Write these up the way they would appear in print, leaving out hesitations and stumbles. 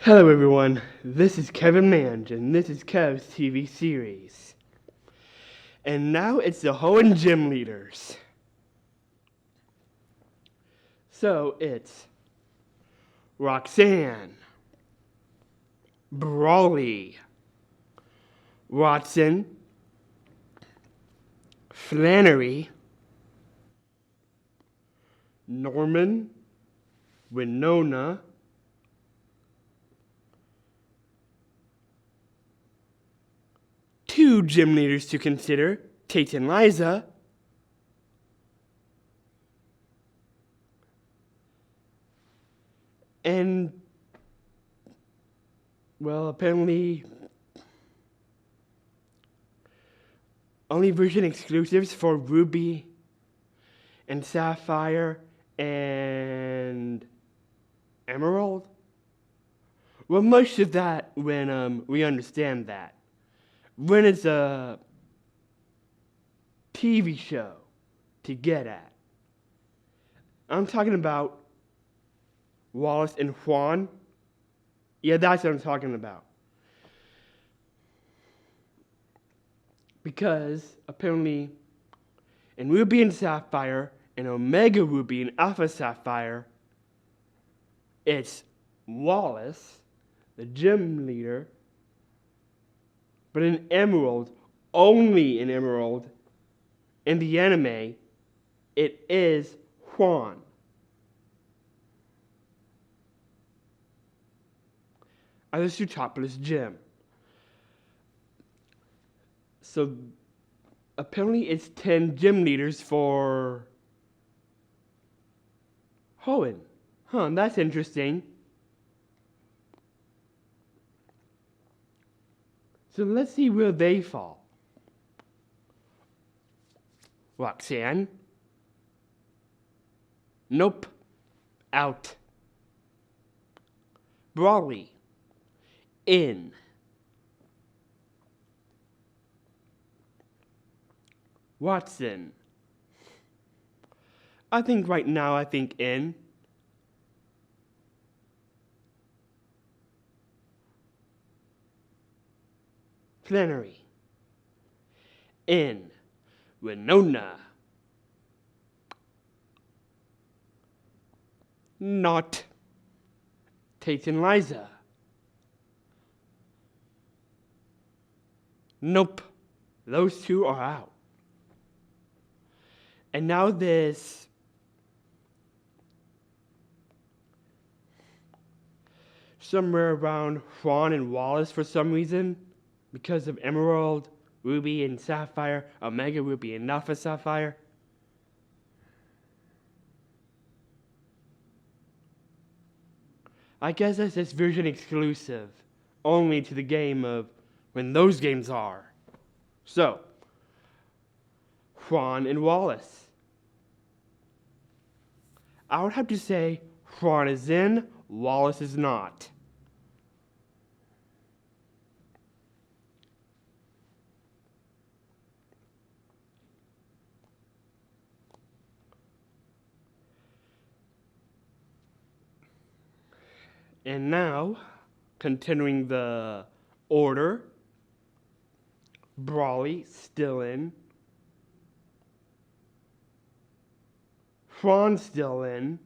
Hello everyone, this is Kevin Mange, and this is Kev's TV series. And now it's the Hoenn gym leaders. So it's Roxanne, Brawley, Watson, Flannery, Norman, Winona, two gym leaders to consider, Tate and Liza, and, well, apparently only version exclusives for Ruby and Sapphire and Emerald. Well, most of that when we understand that. When it's a TV show to get at. I'm talking about Wallace and Hoenn. Yeah, that's what I'm talking about. Because apparently in Ruby and Sapphire and Omega Ruby and Alpha Sapphire, it's Wallace, the gym leader, but in Emerald, only in Emerald, in the anime, it is Hoenn. As a topless gym. So apparently it's 10 gym leaders for Hoenn. Huh, that's interesting. So let's see where they fall. Roxanne? Nope. Out. Brawley? In. Watson? I think right now in. Flannery? In. Winona? Not. Tate and Liza? Nope. Those two are out. And now this somewhere around Hoenn and Wallace for some reason, because of Emerald, Ruby and Sapphire, Omega Ruby and Alpha Sapphire. I guess that's this version exclusive, only to the game of when those games are. So, Hoenn and Wallace. I would have to say Hoenn is in, Wallace is not. And now, continuing the order, Brawley still in, Hoenn still in,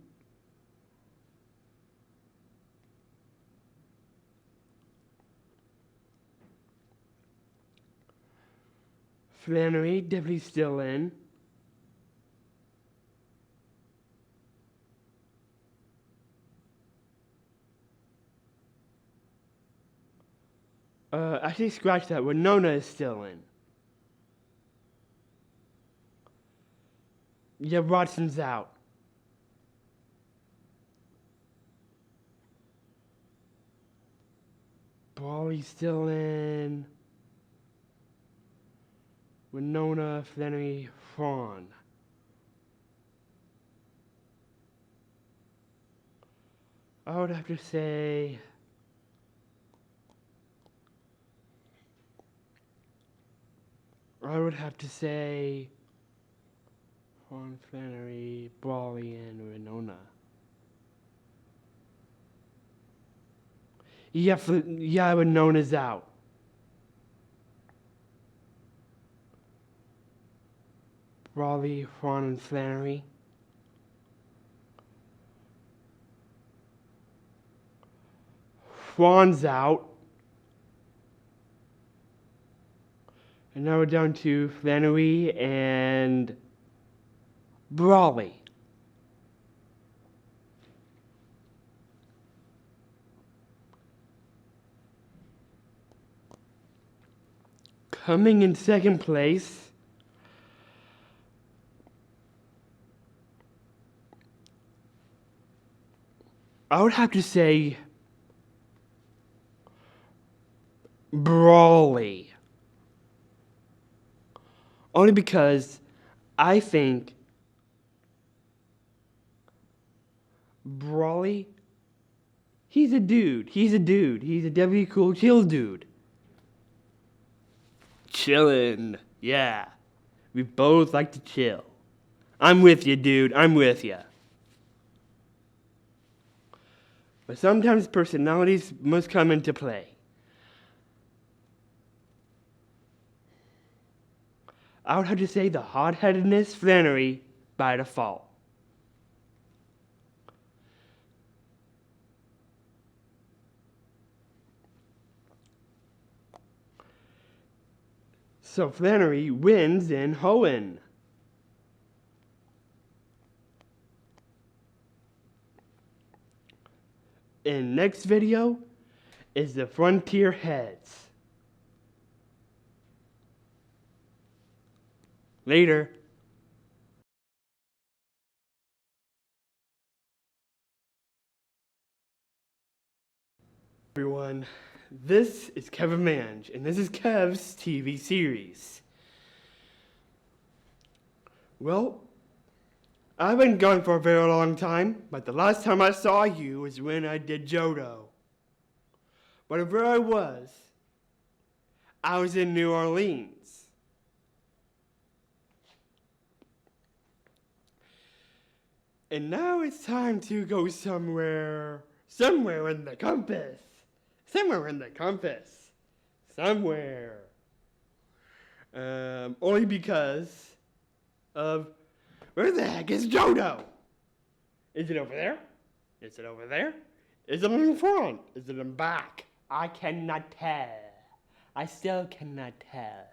Flannery definitely still in, actually scratch that, Winona is still in. Yeah, Watson's out. Brawley's still in. Winona, Flannery, Hoenn. I would have to say Hoenn, Flannery, Brawley, and Winona. Yeah, we're known as out. Raleigh, Hoenn, and Flannery. Hoenn's out. And now we're down to Flannery and Brawley. Coming in second place, I would have to say Brawley. Only because I think Brawley, he's a dude. He's a deadly cool chill dude. Chillin', yeah. We both like to chill. I'm with you, dude. I'm with you. But sometimes personalities must come into play. I would have to say the hot-headedness Flannery by default. So Flannery wins in Hoenn. In next video is the Frontier Heads. Later. Everyone, this is Kevin Mange, and this is Kev's TV series. Well, I've been gone for a very long time, but the last time I saw you was when I did Jodo. But where I was in New Orleans. And now it's time to go somewhere in the compass. Somewhere. Only because of where the heck is Jodo? Is it over there? Is it over there? Is it in front? Is it in back? I cannot tell. I still cannot tell.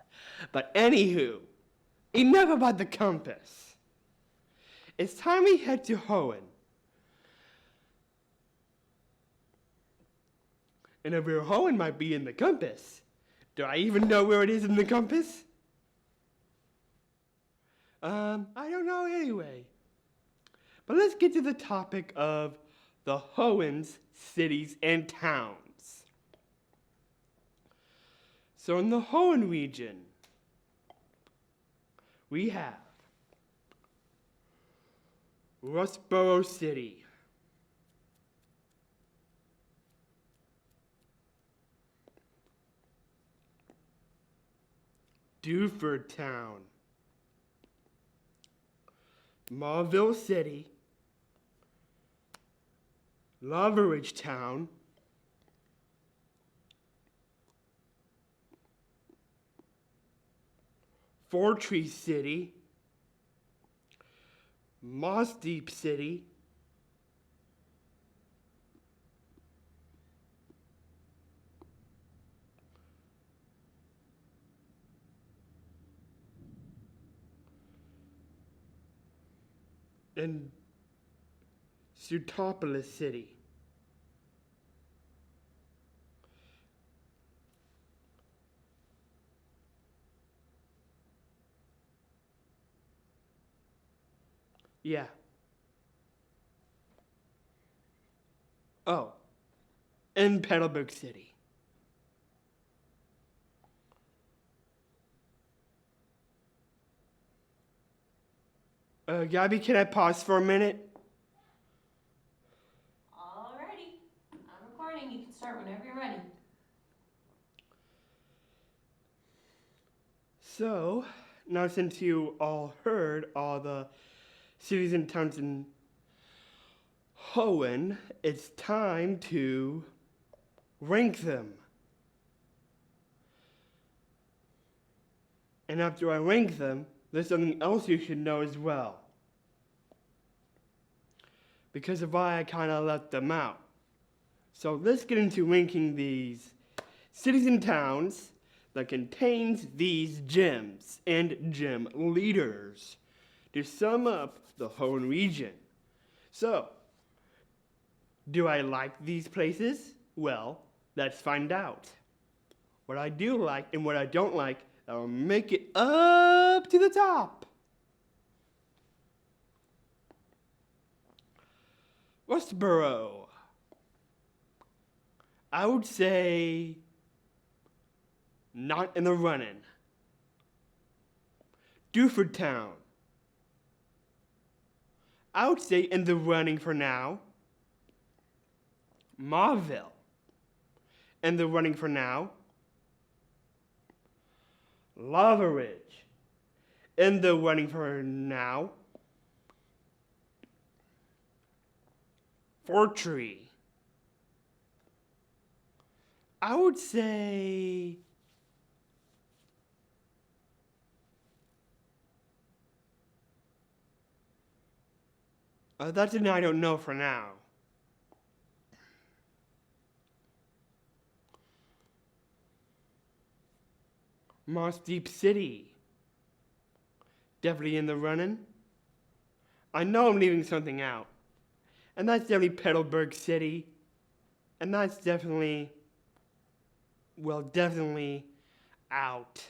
But anywho, enough about the compass. It's time we head to Hoenn. And if where Hoenn might be in the compass, do I even know where it is in the compass? I don't know anyway. But let's get to the topic of the Hoenn's cities and towns. So in the Hoenn region, we have Rustboro City, Duford Town, Mauville City, Loveridge Town, Fortree City, Moss Deep City, and Sutopolis City. Yeah. Oh, and Petalburg City. Gabby, can I pause for a minute? Alrighty. I'm recording. You can start whenever you're ready. So, now since you all heard all the cities and towns in Hoenn, it's time to rank them. And after I rank them, there's something else you should know as well. Because of why I kind of left them out. So let's get into ranking these cities and towns that contains these gyms and gym leaders to sum up the Hoenn region. So, do I like these places? Well, let's find out. What I do like and what I don't like, I'll make it up to the top. Westboro. I would say not in the running. Duford Town. I would say in the running for now. Mauville. In the running for now. Lava Ridge. In the running for now. Fortree. I would say that's an I don't know for now. Moss Deep City. Definitely in the running. I know I'm leaving something out. And that's definitely Petalburg City. And that's definitely out.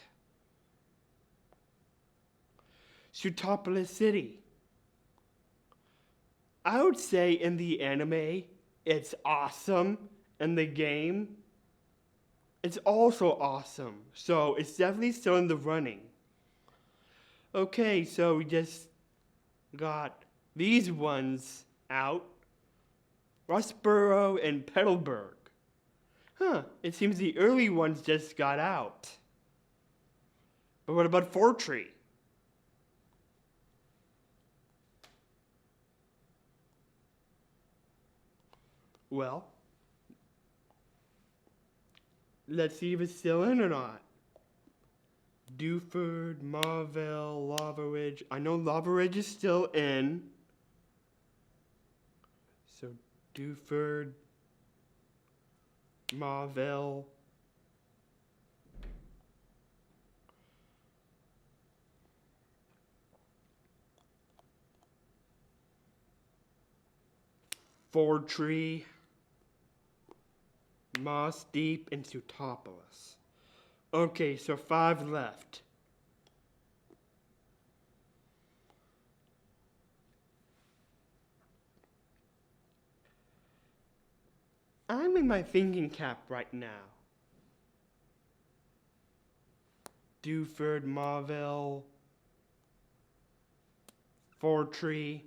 Sutopolis City. I would say in the anime, it's awesome. In the game, it's also awesome. So it's definitely still in the running. Okay, so we just got these ones out. Rustboro and Petalburg. It seems the early ones just got out. But what about Fortree? Well, let's see if it's still in or not. Duford, Mauville, Lava Ridge. I know Lava Ridge is still in. So Duford, Mauville. Fortree, Moss Deep, and Sutopolis. Okay, so 5 left. I'm in my thinking cap right now. Duford, Mauville, Fortree.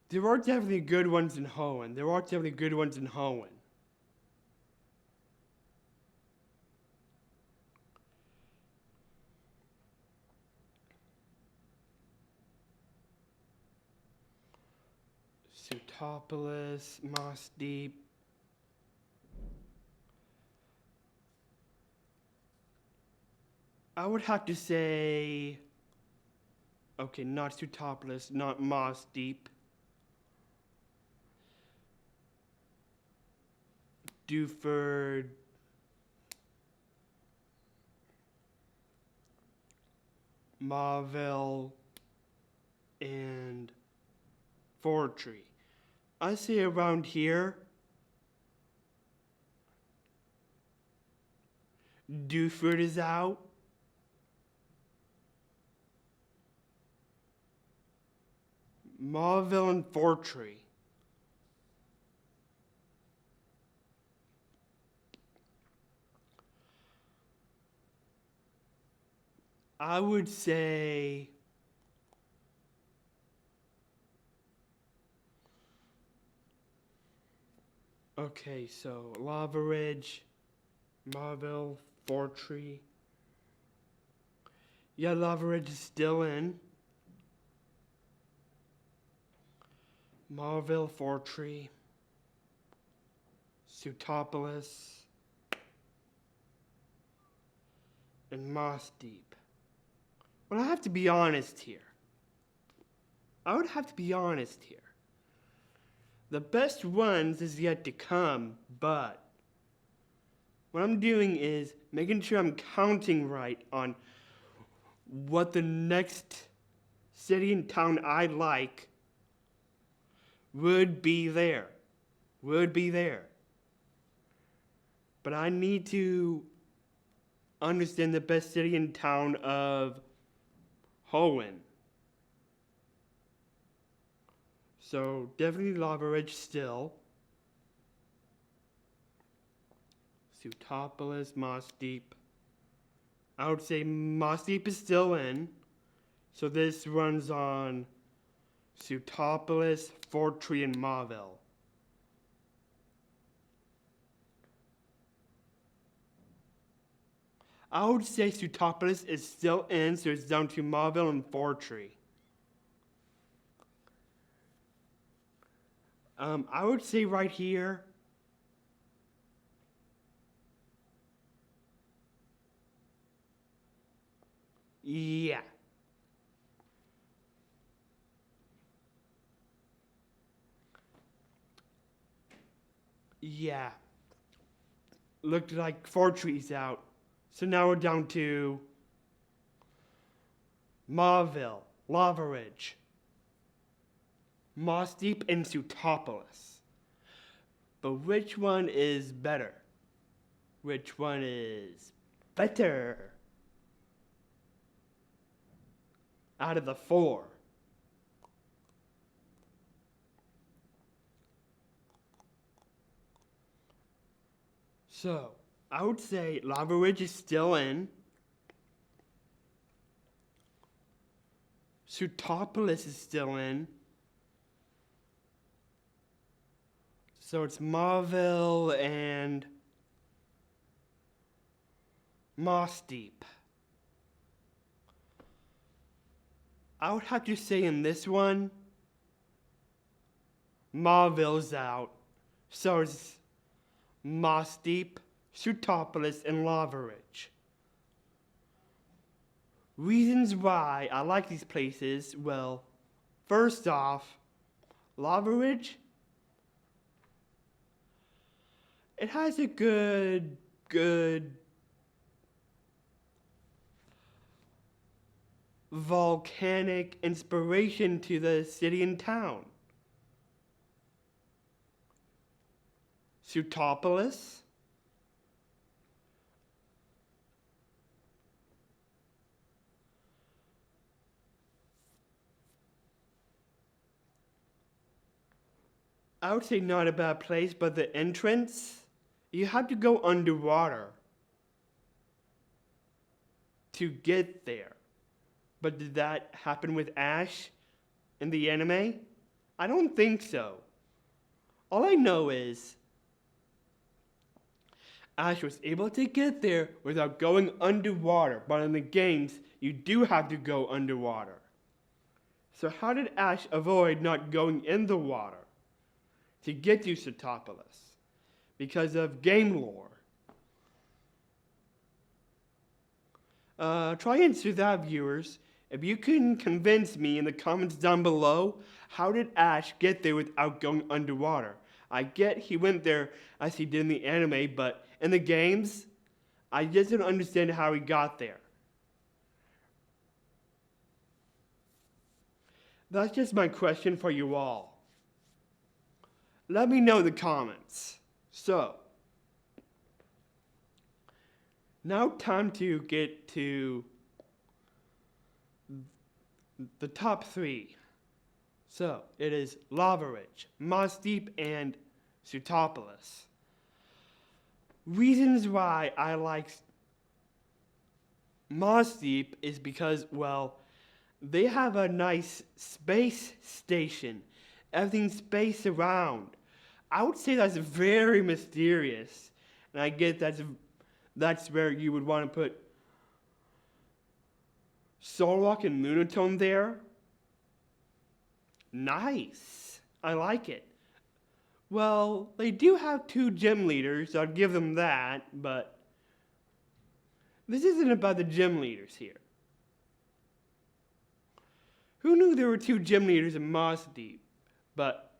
There are definitely good ones in Hoenn. Sutopolis, Moss Deep. I would have to say, okay, not Sutopolis, not Moss Deep. Duford. Mauville, and Fortree. I say around here. Duford is out. Mauville and Fortree. I would say okay, so Lava Ridge, Mauville, Fortree. Yeah, Lava Ridge is still in. Mauville, Fortree. Sutopolis, and Moss Deep. Well, I have to be honest here. I would have to be honest here. The best ones is yet to come, but what I'm doing is making sure I'm counting right on what the next city and town I like would be there. But I need to understand the best city and town of Hoenn. So definitely Lava Ridge still. Sutopolis, Moss Deep. I would say Moss Deep is still in. So this runs on Sutopolis, Fortree, and Mauville. I would say Sutopolis is still in, so it's down to Mauville and Fortree. I would say right here, yeah. Yeah. Looked like Fortree's out. So now we're down to Mauville, Lava Ridge, Moss Deep, and Sutopolis. But which one is better? Which one is better? Out of the four. So, I would say Lava Ridge is still in. Sutopolis is still in. So it's Mauville and Moss Deep. I would have to say in this one, Mauville's out. So it's Moss Deep, Sutopolis, and Lava Ridge. Reasons why I like these places, well, first off, Lava Ridge, it has a good volcanic inspiration to the city and town. Sutopolis, I would say not a bad place, but the entrance, you have to go underwater to get there. But did that happen with Ash in the anime? I don't think so. All I know is Ash was able to get there without going underwater, but in the games, you do have to go underwater. So how did Ash avoid not going in the water to get to Sutopolis? Because of game lore. Try and answer that, viewers. If you can convince me in the comments down below, how did Ash get there without going underwater? I get he went there as he did in the anime, but in the games, I just don't understand how he got there. That's just my question for you all. Let me know in the comments. So, now time to get to the top three. So, it is Lava Ridge, Moss Deep, and Sutopolis. Reasons why I like Moss Deep is because, well, they have a nice space station. Everything's spaced around. I would say that's very mysterious. And I get that's where you would want to put Solrock and Lunatone there. Nice. I like it. Well, they do have 2 gym leaders, so I'll give them that, but this isn't about the gym leaders here. Who knew there were 2 gym leaders in Moss Deep? But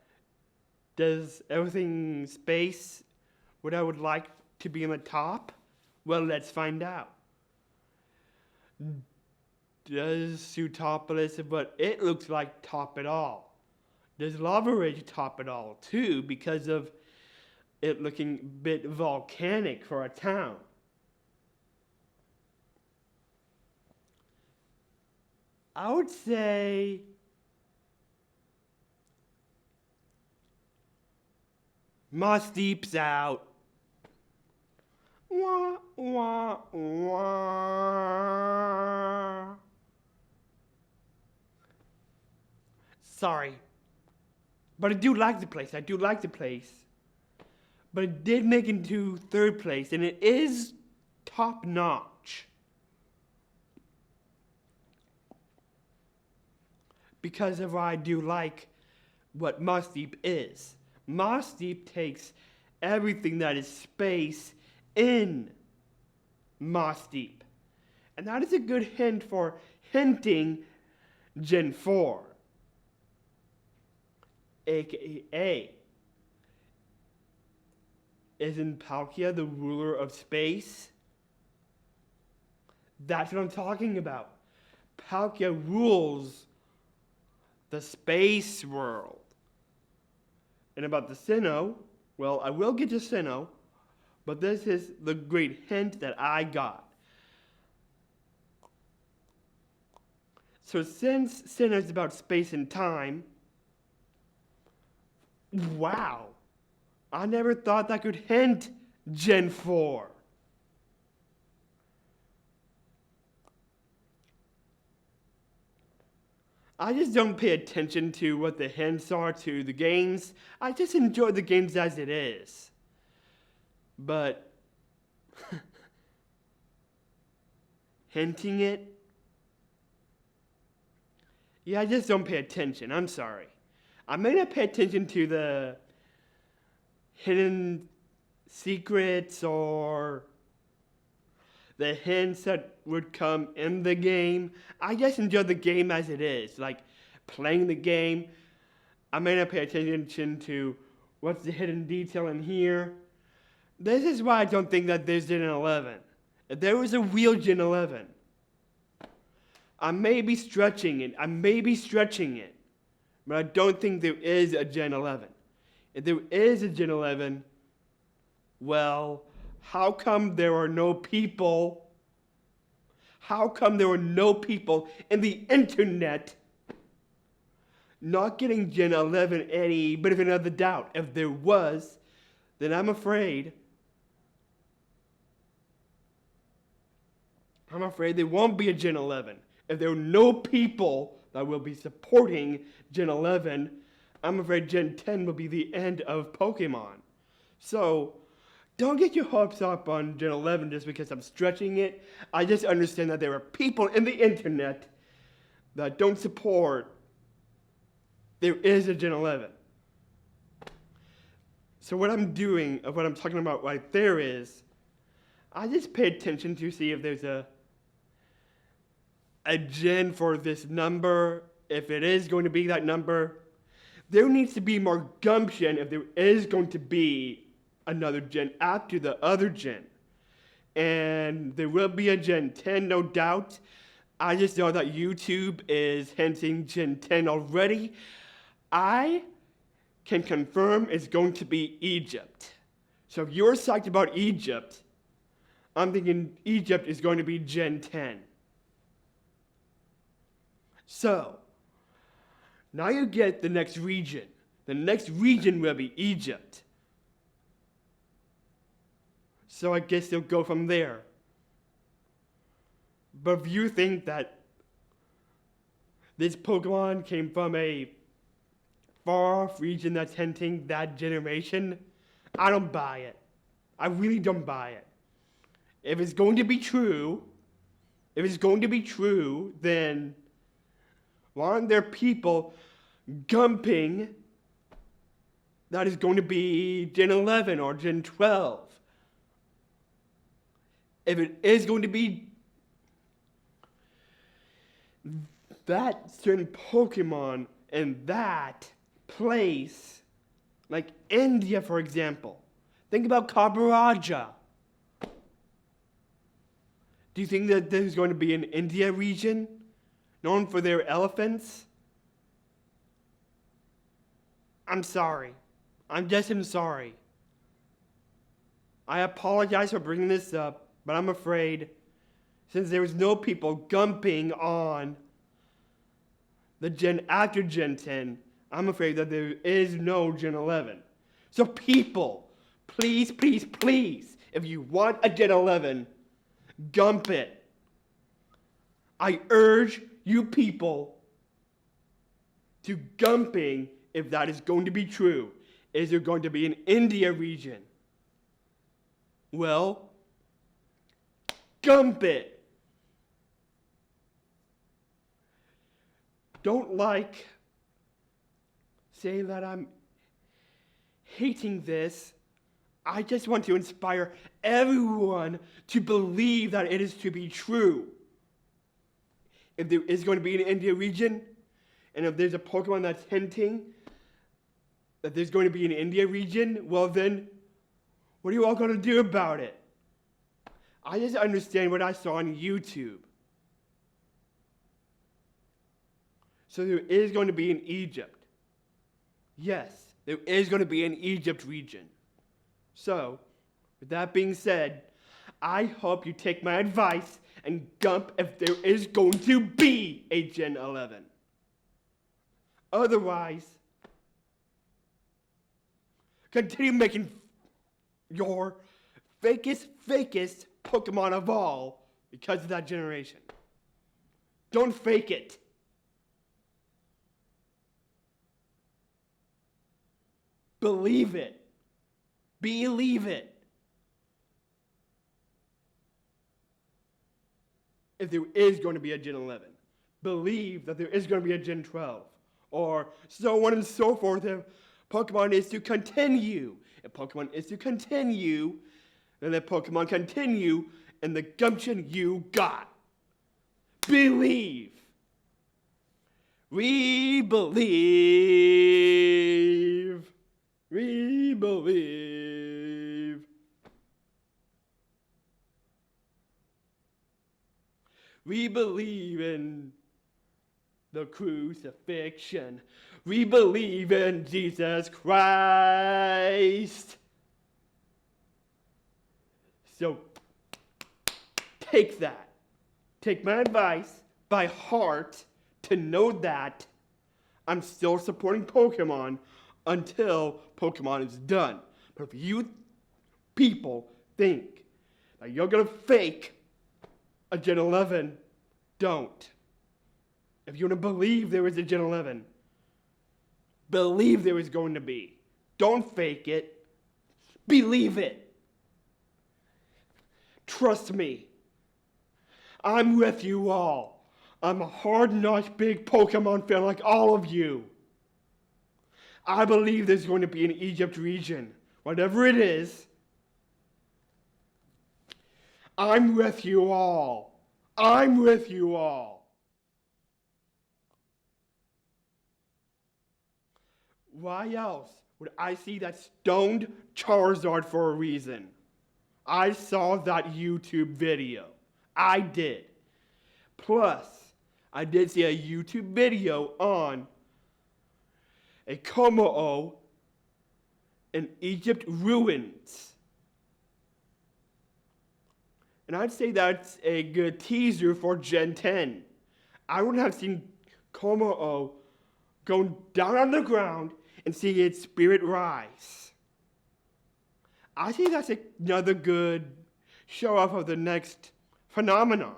does everything space what I would like to be on the top? Well, let's find out. Does Sutopolis what it looks like top it all? Does Lava Ridge top it all too because of it looking a bit volcanic for a town? I would say Moss Deep's out. Wah, wah, wah. Sorry. But I do like the place. But it did make it into 3rd place, and it is top notch. Because of I do like what Moss Deep is. Moss Deep takes everything that is space in Moss Deep. And that is a good hint for hinting Gen 4. AKA, isn't Palkia the ruler of space? That's what I'm talking about. Palkia rules the space world. And about the Sinnoh, well, I will get to Sinnoh, but this is the great hint that I got. So since Sinnoh is about space and time, wow, I never thought that could hint Gen 4. I just don't pay attention to what the hints are to the games. I just enjoy the games as it is. But hinting it? Yeah, I just don't pay attention. I'm sorry. I may not pay attention to the hidden secrets or the hints that would come in the game. I just enjoy the game as it is, like playing the game. I may not pay attention to what's the hidden detail in here. This is why I don't think that there's Gen 11. If there was a real Gen 11, I may be stretching it, but I don't think there is a Gen 11. If there is a Gen 11, well, how come there are no people? How come there were no people in the internet not getting Gen 11 any bit of another doubt? If there was, then I'm afraid there won't be a Gen 11. If there are no people that will be supporting Gen 11, I'm afraid Gen 10 will be the end of Pokemon. So, don't get your hopes up on Gen 11 just because I'm stretching it. I just understand that there are people in the internet that don't support there is a Gen 11. So what I'm doing, what I'm talking about right there is, I just pay attention to see if there's a gen for this number. If it is going to be that number, there needs to be more gumption if there is going to be another gen after the other gen. And there will be a Gen 10, no doubt. I just know that YouTube is hinting Gen 10 already. I can confirm it's going to be Egypt. So if you're psyched about Egypt, I'm thinking Egypt is going to be Gen 10. So, now you get the next region. The next region will be Egypt. So I guess they'll go from there. But if you think that this Pokemon came from a far-off region that's hinting that generation, I don't buy it. I really don't buy it. If it's going to be true, then why aren't there people gumping that is going to be Gen 11 or Gen 12. If it is going to be that certain Pokemon in that place, like India, for example. Think about Kabaraja. Do you think that there's going to be an India region known for their elephants? I'm sorry. I'm sorry. I apologize for bringing this up, but I'm afraid since there was no people gumping on the gen after Gen 10, I'm afraid that there is no Gen 11. So people, please, please, please, if you want a Gen 11, gump it. I urge you people to gumping if that is going to be true. Is there going to be an India region? Well, gump it. Don't say that I'm hating this. I just want to inspire everyone to believe that it is to be true. If there is going to be an India region, and if there's a Pokemon that's hinting that there's going to be an India region, well then, what are you all going to do about it? I just understand what I saw on YouTube. So there is going to be an Egypt. Yes, there is going to be an Egypt region. So, with that being said, I hope you take my advice and gump if there is going to be a Gen 11. Otherwise, continue making your fakest Pokemon of all because of that generation. Don't fake it. Believe it. Believe it. If there is going to be a Gen 11, believe that there is going to be a Gen 12, or so on and so forth. If Pokemon is to continue, then let Pokemon continue in the gumption you got. Believe. We believe. We believe. We believe in the crucifixion. We believe in Jesus Christ. So, take that. Take my advice by heart to know that I'm still supporting Pokemon until Pokemon is done. But if you people think that you're going to fake a Gen 11, don't. If you want to believe there is a Gen 11, believe there is going to be. Don't fake it. Believe it. Trust me. I'm with you all. I'm a hard-nosed big Pokemon fan like all of you. I believe there's going to be an Egypt region. Whatever it is, I'm with you all. I'm with you all. Why else would I see that stoned Charizard for a reason? I saw that YouTube video. I did. Plus, I did see a YouTube video on a Komo in Egypt ruins. And I'd say that's a good teaser for Gen 10. I would have seen Komo going down on the ground and seeing its spirit rise. I think that's another good show off of the next phenomenon.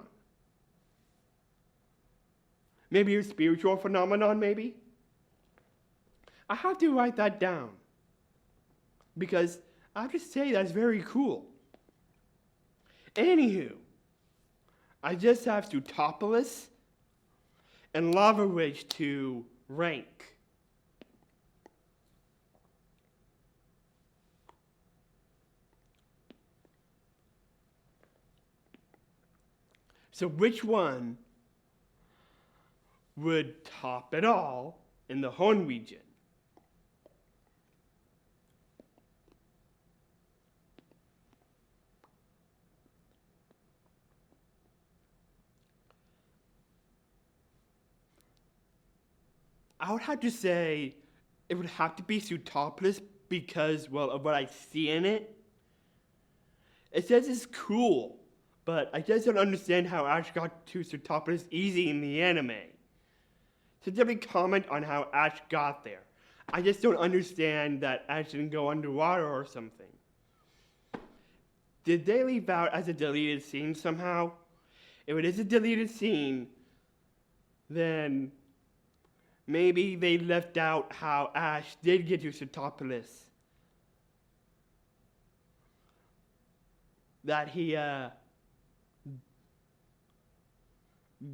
Maybe a spiritual phenomenon, maybe? I have to write that down because I have to say that's very cool. Anywho, I just have to Topolis and Lava Ridge to rank. So which one would top it all in the Hoenn region? I would have to say it would have to be Sutopolis because, well, of what I see in it. It says it's cool, but I just don't understand how Ash got to Sutopolis easy in the anime. So definitely comment on how Ash got there. I just don't understand that Ash didn't go underwater or something. Did they leave out as a deleted scene somehow? If it is a deleted scene, then maybe they left out how Ash did get to Sutopolis. That he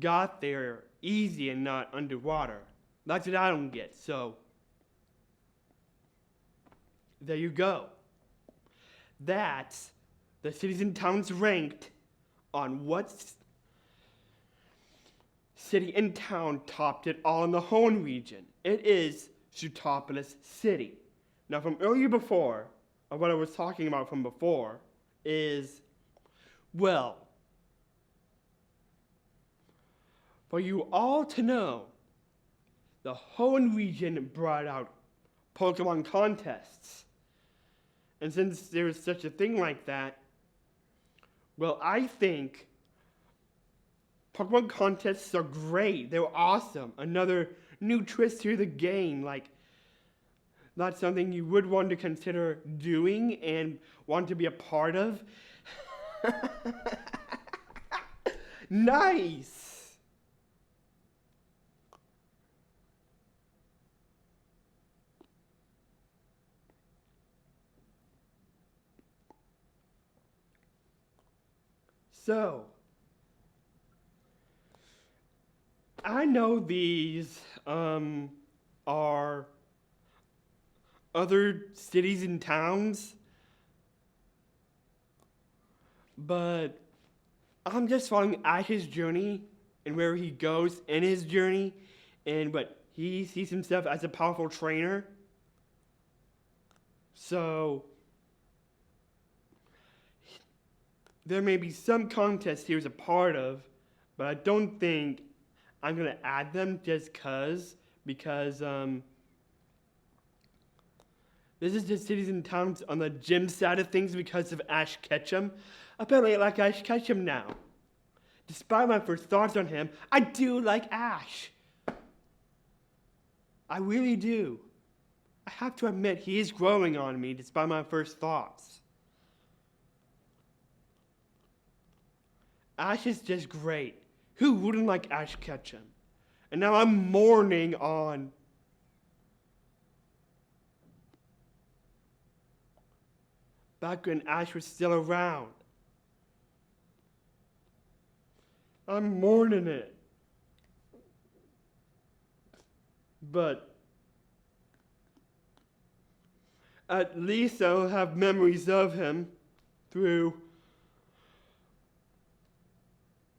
got there easy and not underwater. That's what I don't get. So there you go. That's the cities and towns ranked on what city and town topped it all in the Hoenn region. It is Sutopolis City. Now from earlier before, or what I was talking about from before, is, well, for you all to know, the Hoenn region brought out Pokemon contests. And since there is such a thing like that, well, I think Pokemon contests are great. They're awesome. Another new twist to the game. Like, that's something you would want to consider doing and want to be a part of. Nice. So, I know these are other cities and towns, but I'm just following Ash's journey and where he goes in his journey, and but he sees himself as a powerful trainer. So there may be some contests he was a part of, but I don't think I'm gonna add them just because this is just cities and towns on the gym side of things because of Ash Ketchum. Apparently I like Ash Ketchum now. Despite my first thoughts on him, I do like Ash. I really do. I have to admit, he is growing on me despite my first thoughts. Ash is just great. Who wouldn't like Ash Ketchum? And now I'm mourning on back when Ash was still around. I'm mourning it. But at least I'll have memories of him through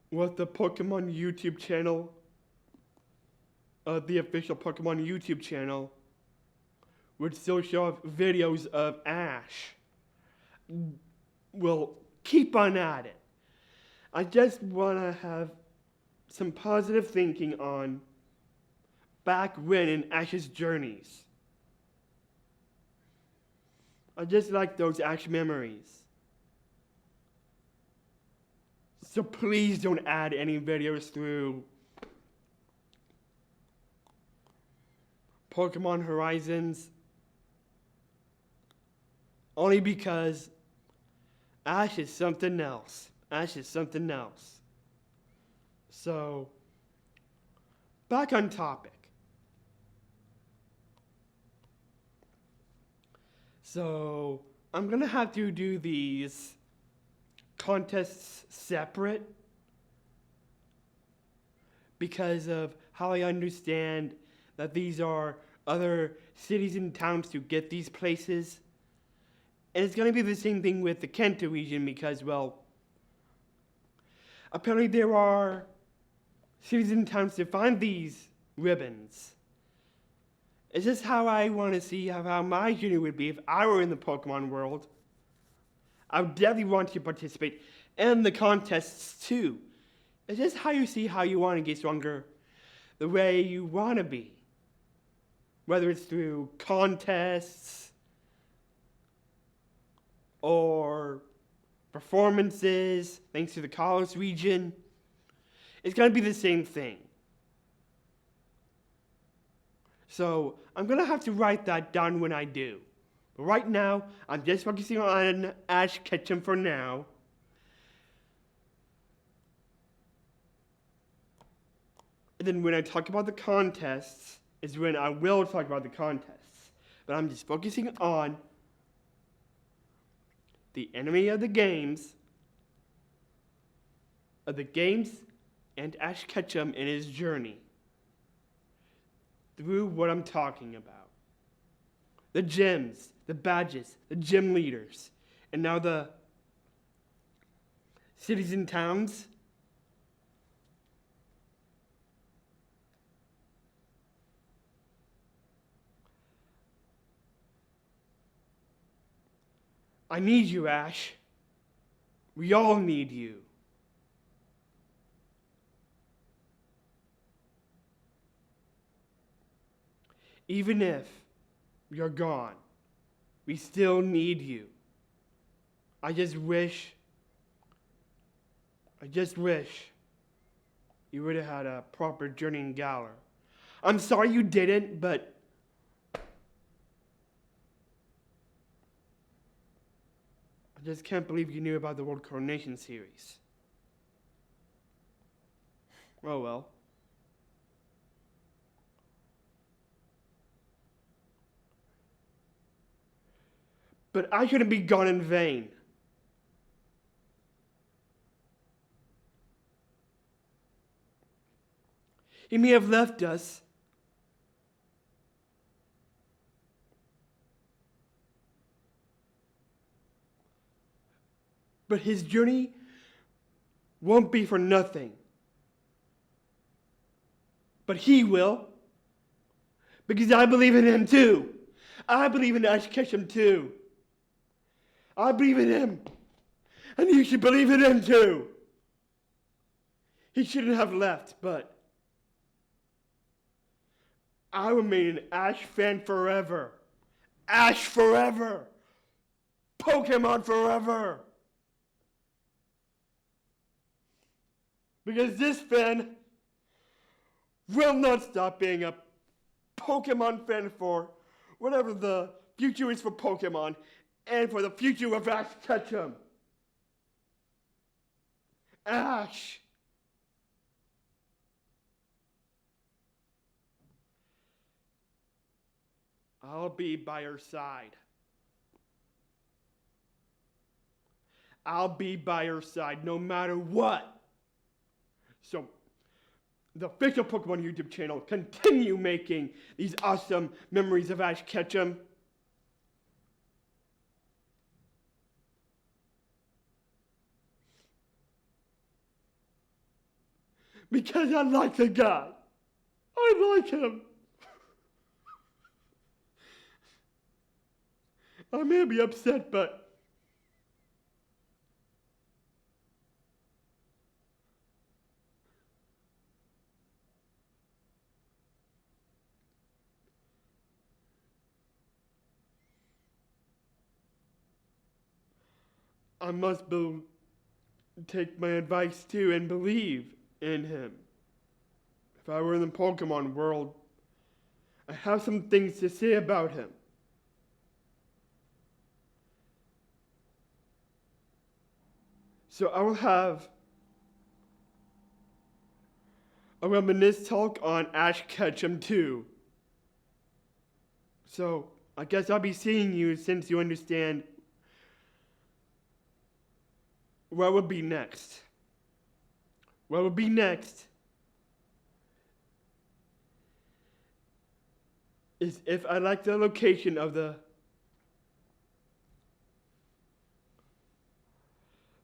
what the Pokemon YouTube channel, the official Pokemon YouTube channel, would still show videos of Ash. We'll keep on at it. I just want to have some positive thinking on back when in Ash's journeys. I just like those Ash memories. So please don't add any videos through Pokemon Horizons. Only because Ash is something else. Ash is something else. So, back on topic. So, I'm gonna have to do these contests separate because of how I understand that these are other cities and towns to get these places. And it's going to be the same thing with the Kanto region because, well, Apparently there are cities and towns to find these ribbons. It's just how I want to see how my journey would be if I were in the Pokemon world. I would definitely want to participate in the contests too. It's just how you see how you want to get stronger the way you want to be. Whether it's through contests or performances, thanks to the college region, it's going to be the same thing. So I'm going to have to write that down when I do. But right now, I'm just focusing on Ash Ketchum for now. And then when I talk about the contests, is when I will talk about the contests. But I'm just focusing on the enemy of the games, and Ash Ketchum in his journey through what I'm talking about. The gyms, the badges, the gym leaders, and now the cities and towns. I need you, Ash. We all need you. Even if you're gone, we still need you. I just wish you would have had a proper journey in Galar. I'm sorry you didn't, but I just can't believe you knew about the World Coronation series. Oh well. But I shouldn't be gone in vain. He may have left us, but his journey won't be for nothing. But he will, because I believe in him too. I believe in Ash Ketchum too. I believe in him, and you should believe in him too. He shouldn't have left, but I remain an Ash fan forever. Ash forever. Pokemon forever. Because this fan will not stop being a Pokemon fan for whatever the future is for Pokemon and for the future of Ash Ketchum. Ash. I'll be by your side. I'll be by your side no matter what. So, the official Pokemon YouTube channel, continue making these awesome memories of Ash Ketchum. Because I like the guy. I like him. I may be upset, but I must take my advice too and believe in him. If I were in the Pokemon world, I have some things to say about him. So I will have a reminisce talk on Ash Ketchum too. So I guess I'll be seeing you since you understand what would be next. What would be next is if I like the location of the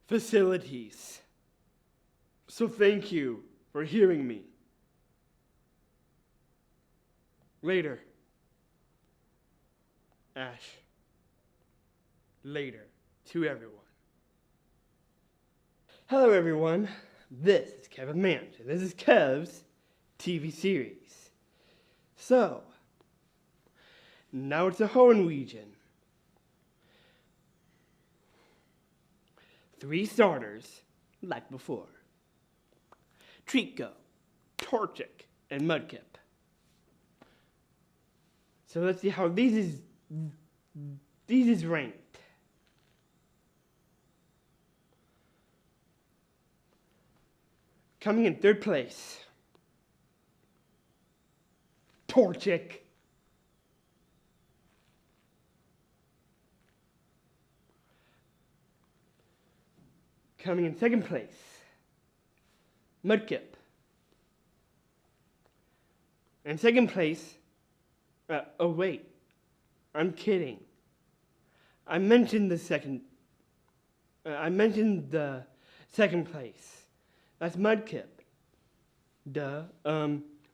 facilities. So thank you for hearing me. Later. Ash. Later to everyone. Hello everyone. This is Kevin Manch, and this is Kev's TV series. So, now it's a Hoenn region. 3 starters, like before. Trico, Torchic, and Mudkip. So let's see how these is ranked. Coming in 3rd place, Torchic. Coming in 2nd place, Mudkip. In 2nd place, oh wait, I'm kidding. I mentioned the 2nd place. That's Mudkip. Duh.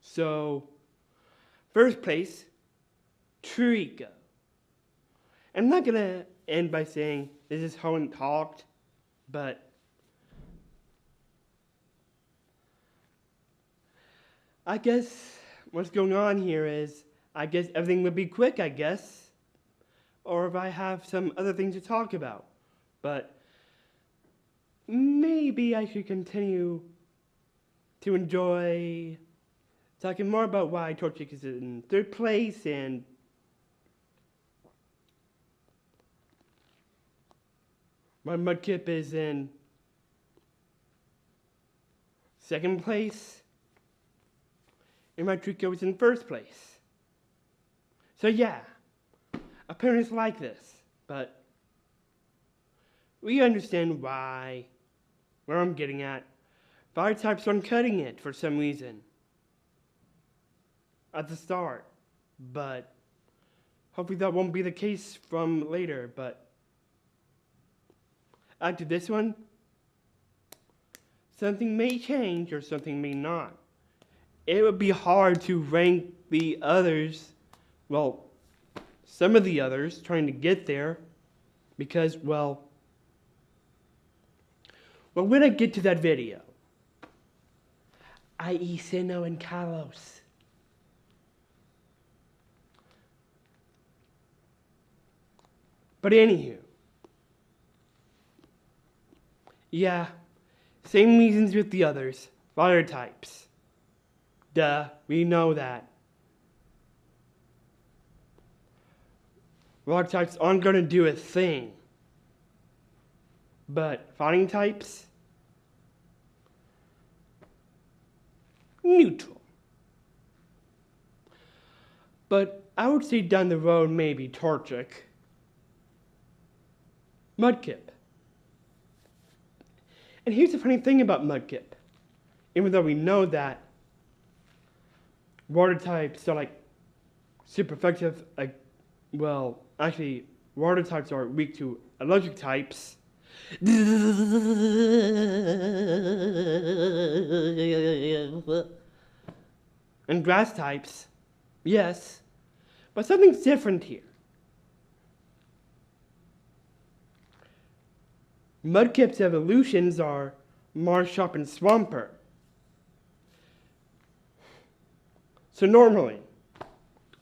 So, 1st place, Trico. I'm not gonna end by saying this is Hoenn talked, but I guess what's going on here is, I guess everything would be quick, I guess. Or if I have some other things to talk about. But maybe I should continue to enjoy talking more about why Torchic is in 3rd place and why Mudkip is in 2nd place and my Trico is in 1st place. So yeah, apparently it's like this, but we understand why, where I'm getting at. Fire types aren't cutting it for some reason at the start, but hopefully that won't be the case from later. But after this one, something may change or something may not. It would be hard to rank the others, well, some of the others trying to get there, because, well, when I get to that video, i.e. Sinnoh and Kalos, but anywho, yeah, same reasons with the others, fire types. Duh, we know that. Rock types aren't going to do a thing. But fighting types? Neutral. But I would say down the road maybe Torchic. Mudkip. And here's the funny thing about Mudkip. Even though we know that water types are like super effective, well, actually, water types are weak to electric types. And grass types, yes, but something's different here. Mudkip's evolutions are Marshop and Swampert. So normally,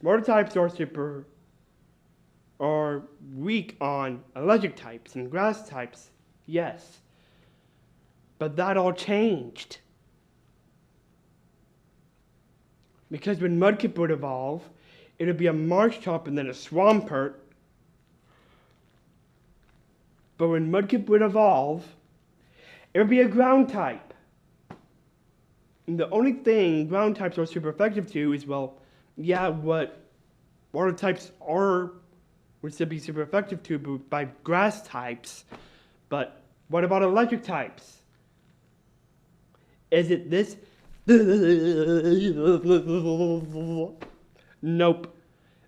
water types are weak on electric types and grass types, yes. But that all changed. Because when Mudkip would evolve, it would be a Marshop and then a Swampert. But when Mudkip would evolve, it would be a ground type. And the only thing ground types are super effective to is, well, yeah, what water types are would still be super effective to by grass types. But what about electric types? Is it this? Nope.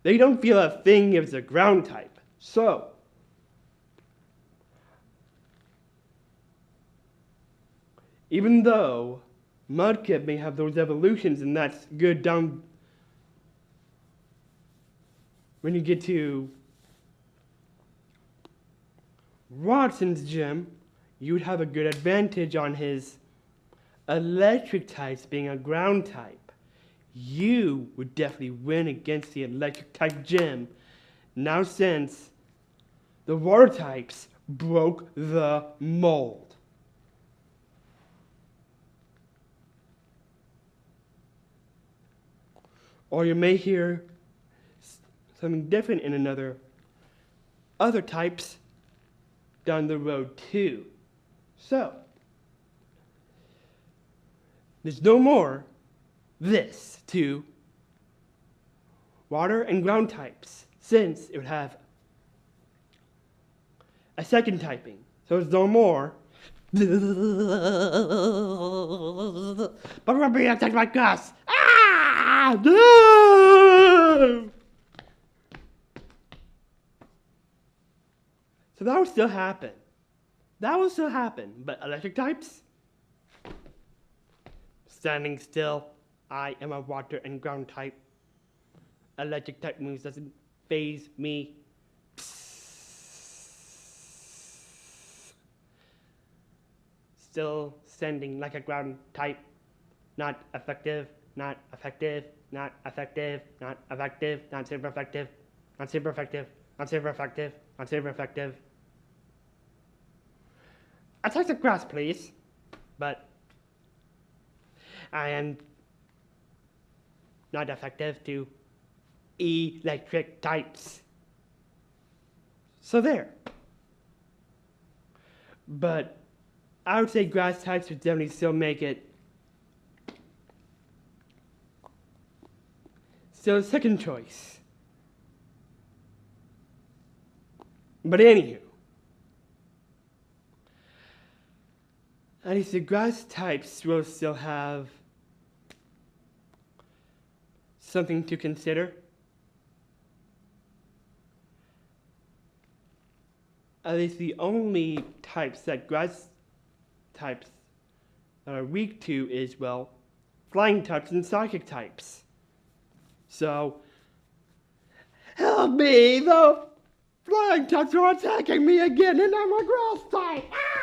They don't feel a thing if it's a ground type. So, Even though Mudkip may have those evolutions, and that's good down when you get to Watson's gym, you would have a good advantage on his electric types being a ground type. You would definitely win against the electric type gym. Now since the water types broke the mold. Or you may hear something different in other types down the road too. So, there's no more this to water and ground types, since it would have a second typing. So there's no more. But we're being attacked by Gus. Ah! No! So that would still happen. But electric types? Standing still. I am a water and ground type. Electric type moves doesn't phase me. Still standing like a ground type. Not effective, not effective, not effective, not effective, not super effective, not super effective, not super effective, not super effective. Attack the grass, please. But I am not effective to electric types. So there. But I would say grass types would definitely still make it still second choice. But anywho, at least the grass types will still have something to consider. At least the only types that grass types are weak to is, well, flying types and psychic types. So, help me! The flying types are attacking me again, and I'm a grass type! Ah!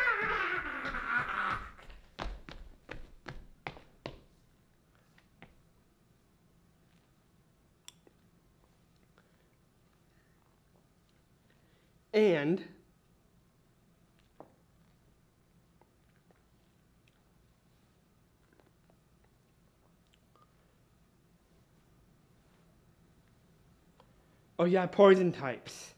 And oh yeah, poison types.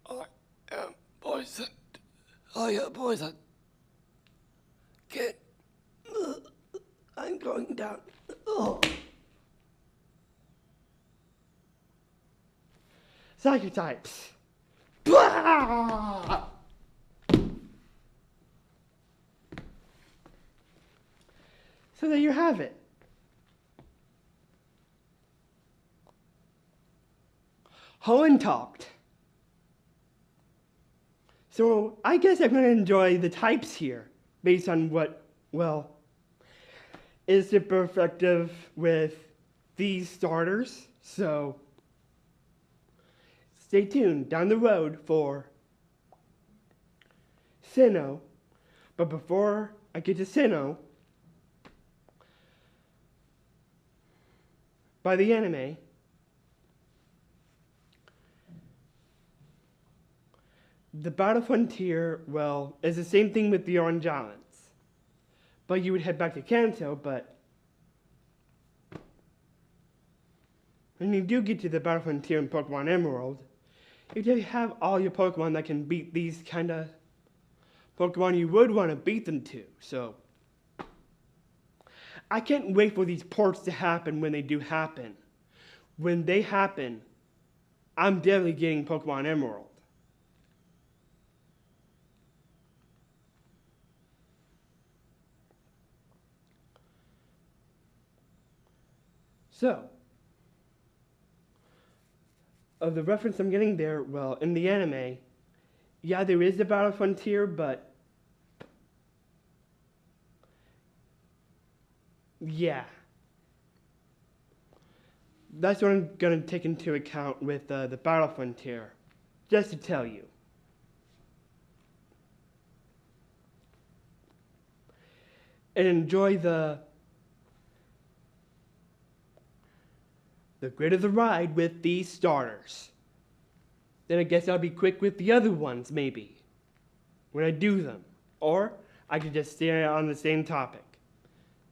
I am poisoned. I am poisoned. Get. I'm going down. Oh. Psychic types. Blah! So there you have it. Hoenn talked. So I guess I'm going to enjoy the types here based on what, well, is super effective with these starters. So stay tuned down the road for Sinnoh. But before I get to Sinnoh, by the anime, the Battle Frontier, well, is the same thing with the Orange Islands. But you would head back to Kanto, but when you do get to the Battle Frontier in Pokemon Emerald, if you have all your Pokemon that can beat these kind of Pokemon you would want to beat them to. So I can't wait for these ports to happen when they do happen. When they happen, I'm definitely getting Pokemon Emerald. So, The reference I'm getting there, well, in the anime, yeah, there is a Battle Frontier, but yeah. That's what I'm going to take into account with the Battle Frontier, just to tell you. And enjoy the grid of the ride with these starters. Then I guess I'll be quick with the other ones, maybe, when I do them. Or I could just stay on the same topic.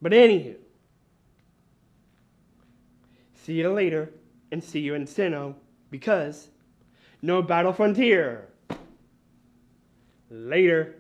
But anywho, see you later, and see you in Sinnoh, because no Battle Frontier. Later.